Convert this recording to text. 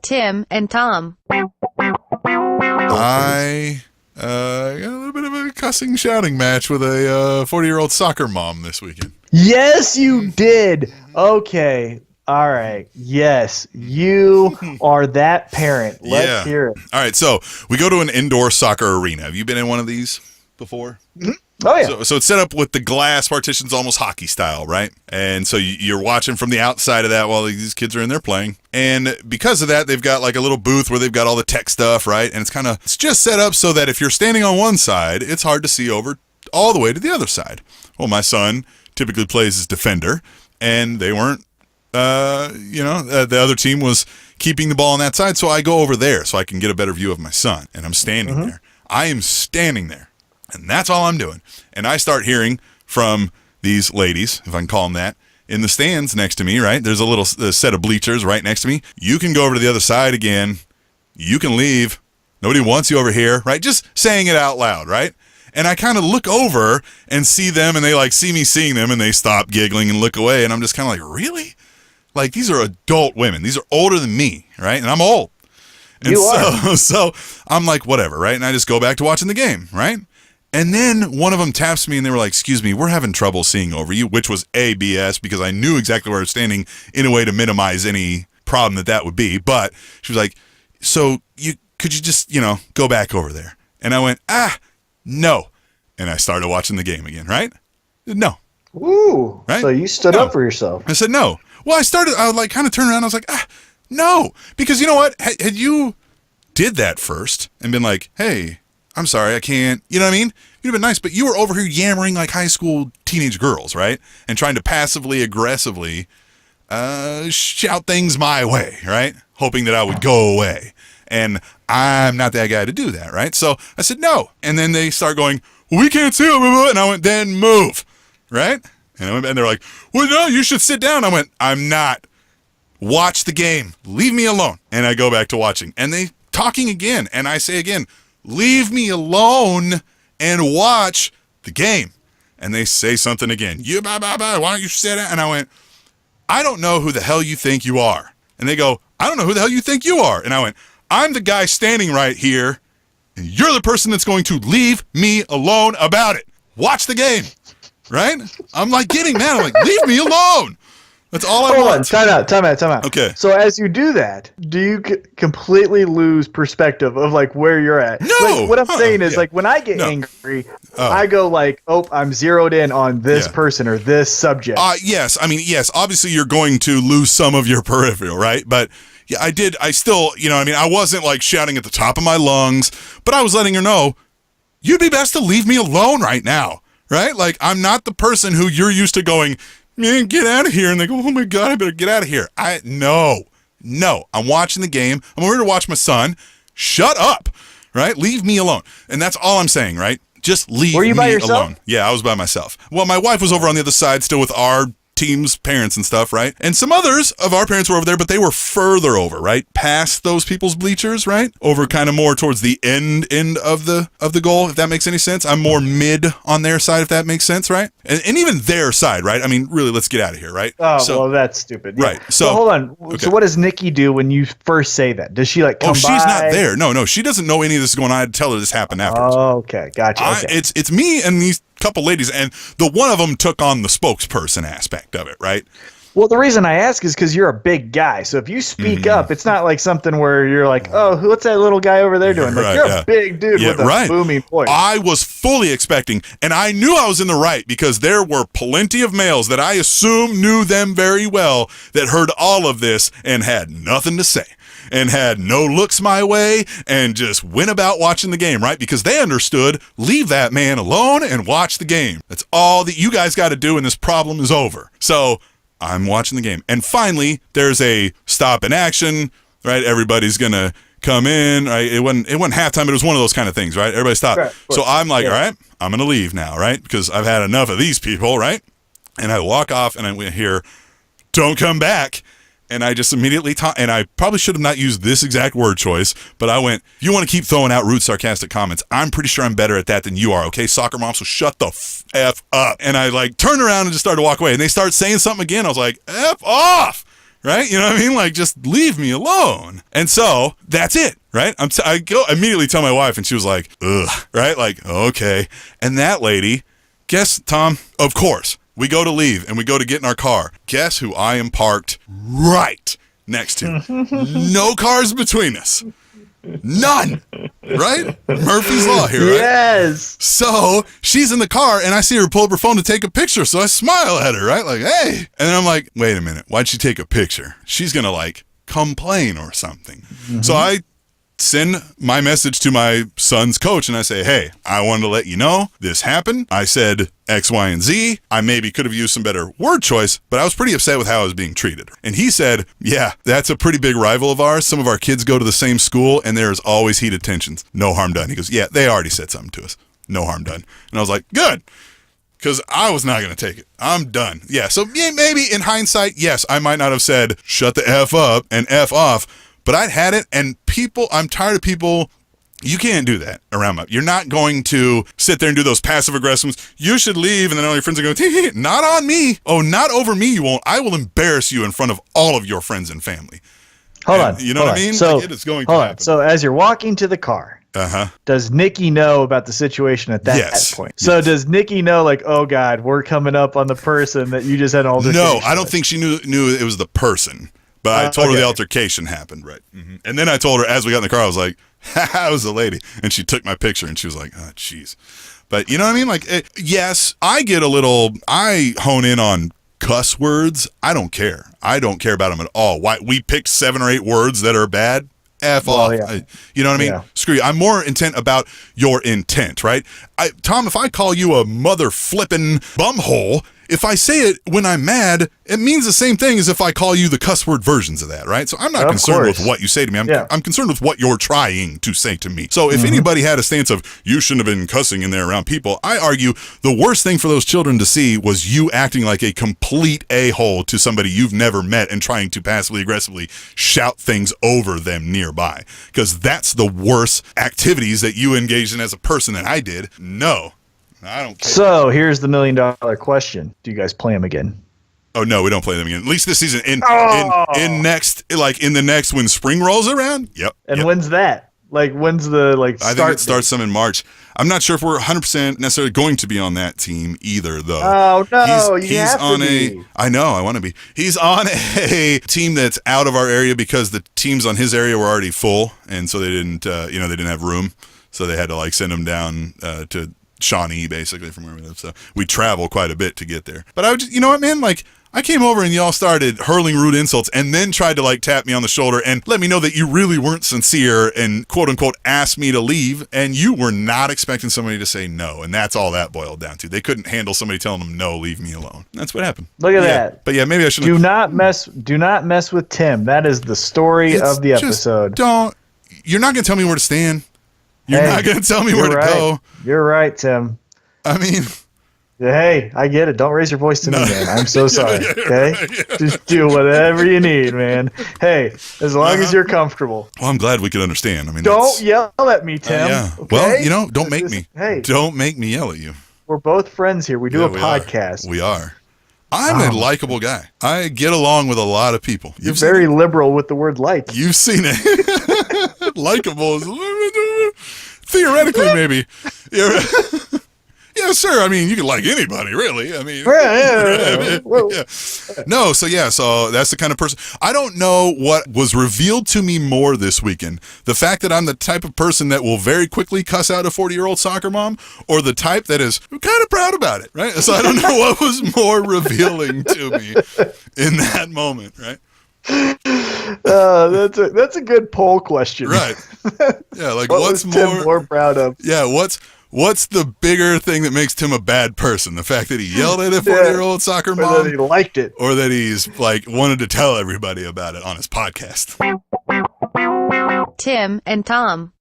Tim and Tom. I got a little bit of a cussing shouting match with a 40-year-old soccer mom this weekend. Yes, you did. Okay. All right. Yes, you are that parent. Let's hear it. All right. So we go to an indoor soccer arena. Have you been in one of these before? Mm-hmm. Oh, yeah. So it's set up with the glass partitions, almost hockey style, right? And so you're watching from the outside of that while these kids are in there playing. And because of that, they've got like a little booth where they've got all the tech stuff, right? And it's just set up so that if you're standing on one side, it's hard to see over all the way to the other side. Well, my son typically plays as defender, and they weren't, the other team was keeping the ball on that side. So I go over there so I can get a better view of my son. And I'm standing there. I am standing there. And that's all I'm doing. And I start hearing from these ladies, if I can call them that, in the stands next to me, right? There's a little set of bleachers right next to me. You can go over to the other side again. You can leave. Nobody wants you over here, right? Just saying it out loud, right? And I kind of look over and see them, and they like see me seeing them, and they stop giggling and look away. And I'm just kind of like, really? Like, these are adult women. These are older than me, right? And I'm old. And so I'm like, whatever, right? And I just go back to watching the game, right? And then one of them taps me and they were like, excuse me, we're having trouble seeing over you, which was BS because I knew exactly where I was standing in a way to minimize any problem that would be. But she was like, so could you just, go back over there? And I went, no. And I started watching the game again, right? No. Ooh. Right? So you stood up for yourself. I said, no. Well, I would like kind of turn around. I was like, no. Because you know what? Had you did that first and been like, hey, I'm sorry, I can't, you know what I mean? You'd have been nice, but you were over here yammering like high school teenage girls, right? And trying to passively, aggressively shout things my way, right? Hoping that I would go away. And I'm not that guy to do that, right? So I said, no. And then they start going, we can't see it. And I went, then move, right? And they're like, well, no, you should sit down. I went, I'm not. Watch the game. Leave me alone. And I go back to watching. And they talking again. And I say again, leave me alone and watch the game. And they say something again. Why don't you sit down? And I went, I don't know who the hell you think you are. And they go, I don't know who the hell you think you are. And I went, I'm the guy standing right here, and you're the person that's going to leave me alone about it. Watch the game, right? I'm like getting mad. I'm like, leave me alone. That's all I want. Time out. Okay. So as you do that, do you completely lose perspective of like where you're at? No. Like, what I'm saying is like when I get angry, I go like, oh, I'm zeroed in on this person or this subject. Yes. I mean, yes, obviously you're going to lose some of your peripheral, right? But yeah, I still, I wasn't like shouting at the top of my lungs, but I was letting her know, you'd be best to leave me alone right now, right? Like I'm not the person who you're used to going, man, get out of here. And they go, oh my God, I better get out of here. No, I'm watching the game. I'm over to watch my son. Shut up, right? Leave me alone. And that's all I'm saying, right? Just leave me alone. Were you by yourself? Yeah, I was by myself. Well, my wife was over on the other side still with our team's parents and stuff, right? And some others of our parents were over there, but they were further over, right? Past those people's bleachers, right? Over kind of more towards the end of the goal, if that makes any sense. I'm more mid on their side, if that makes sense, right? And even their side, right? I mean, really, let's get out of here, right? Oh, well, that's stupid. Yeah. Right. So hold on. Okay. So what does Nikki do when you first say that? Does she like come by? Oh, she's not there. No, she doesn't know any of this is going on. I had to tell her this happened afterwards. Oh, okay. Gotcha. Okay. It's me and these couple ladies, and the one of them took on the spokesperson aspect of it, right? Well, the reason I ask is because you're a big guy. So if you speak up, it's not like something where you're like, oh, what's that little guy over there doing? Like, you're a big dude with a booming voice. I was fully expecting, and I knew I was in the right because there were plenty of males that I assume knew them very well that heard all of this and had nothing to say. And had no looks my way and just went about watching the game, right? Because they understood, leave that man alone and watch the game. That's all that you guys got to do and this problem is over. So I'm watching the game. And finally, there's a stop in action, right? Everybody's going to come in, right? It wasn't halftime, it was one of those kind of things, right? Everybody stopped. Right, so I'm like, all right, I'm going to leave now, right? Because I've had enough of these people, right? And I walk off and I went here, don't come back. And I just immediately and I probably should have not used this exact word choice, but I went, if you want to keep throwing out rude, sarcastic comments, I'm pretty sure I'm better at that than you are, okay, soccer mom, so shut the F up. And I like turned around and just started to walk away. And they started saying something again. I was like, F off, right? You know what I mean? Like, just leave me alone. And so that's it, right? I go immediately tell my wife, and she was like, ugh, right? Like, okay. And that lady, guess, Tom, of course, we go to leave and we go to get in our car. Guess who I am parked right next to? No cars between us. None. Right? Murphy's Law here, right? Yes. So she's in the car and I see her pull up her phone to take a picture. So I smile at her, right? Like, hey. And then I'm like, wait a minute. Why'd she take a picture? She's going to like complain or something. Mm-hmm. So I send my message to my son's coach and I say, hey, I wanted to let you know this happened. I said X, Y, and Z. I maybe could have used some better word choice, but I was pretty upset with how I was being treated. And he said, yeah, that's a pretty big rival of ours. Some of our kids go to the same school and there's always heated tensions. No harm done. He goes, yeah, they already said something to us. No harm done. And I was like, good. Because I was not going to take it. I'm done. Yeah, so maybe in hindsight, yes, I might not have said, shut the F up and F off. But I'd had it, and people, I'm tired of people, you can't do that around me. You're not going to sit there and do those passive aggressives. You should leave, and then all your friends are going, not on me. Oh, not over me, you won't. I will embarrass you in front of all of your friends and family. Hold on. You know what I mean? So, like it's going to happen. So as you're walking to the car, does Nikki know about the situation at that point? So does Nikki know, like, oh, God, we're coming up on the person that you just had an altercation No, I don't think she knew it was the person. But I told her the altercation happened, right? Mm-hmm. And then I told her as we got in the car, I was like, ha, it was a lady. And she took my picture and she was like, oh, jeez. But you know what I mean? Like, yes, I hone in on cuss words. I don't care. I don't care about them at all. Why we picked 7 or 8 words that are bad? F off. Yeah. You know what I mean? Yeah. Screw you. I'm more intent about your intent, right? Tom, if I call you a mother flippin' bumhole, if I say it when I'm mad, it means the same thing as if I call you the cuss word versions of that, right? So I'm not concerned with what you say to me. I'm concerned with what you're trying to say to me. So if anybody had a stance of, you shouldn't have been cussing in there around people, I argue the worst thing for those children to see was you acting like a complete a-hole to somebody you've never met and trying to passively aggressively shout things over them nearby. Because that's the worst activities that you engaged in as a person that I did. No. I don't care. So here's the $1 million question. Do you guys play them again? Oh, no, we don't play them again. At least this season. In the next, when spring rolls around. Yep. And when's that? Like, when's the, start I think it starts some in March. I'm not sure if we're 100% necessarily going to be on that team either, though. Oh, no, he's have to be. I know, I want to be. He's on a team that's out of our area because the teams on his area were already full, and so they didn't, they didn't have room. So they had to, send him down to Shawnee, basically, from where we live. So we travel quite a bit to get there. But I would just, you know what, man? I came over and y'all started hurling rude insults and then tried to tap me on the shoulder and let me know that you really weren't sincere and quote unquote asked me to leave, and you were not expecting somebody to say no. And that's all that boiled down to. They couldn't handle somebody telling them no, leave me alone. That's what happened. Look at that. But yeah, maybe I should do not mess with Tim. That is the story of the episode. You're not going to tell me where to stand. You're not going to tell me where to go. You're right, Tim. I mean, hey, I get it. Don't raise your voice to me, man. I'm so sorry. Okay? Right. Just do whatever you need, man. Hey, as long as you're comfortable. Well, I'm glad we can understand. I mean, don't yell at me, Tim. Yeah. Okay? Well, don't make me. Hey, don't make me yell at you. We're both friends here. We do a podcast. We are. I'm a likable guy. I get along with a lot of people. You're very liberal with the word like. You've seen it. Likable is theoretically maybe. Yeah, sure. I mean, you can like anybody, really. I mean, No, so that's the kind of person. I don't know what was revealed to me more this weekend. The fact that I'm the type of person that will very quickly cuss out a 40-year-old soccer mom, or the type that is kind of proud about it, right? So I don't know what was more revealing to me in that moment, right? That's a good poll question. Right. Yeah, what's Tim more proud of? Yeah, What's the bigger thing that makes Tim a bad person? The fact that he yelled at a 40-year-old soccer mom? Or that he liked it. Or that he's, wanted to tell everybody about it on his podcast. Tim and Tom.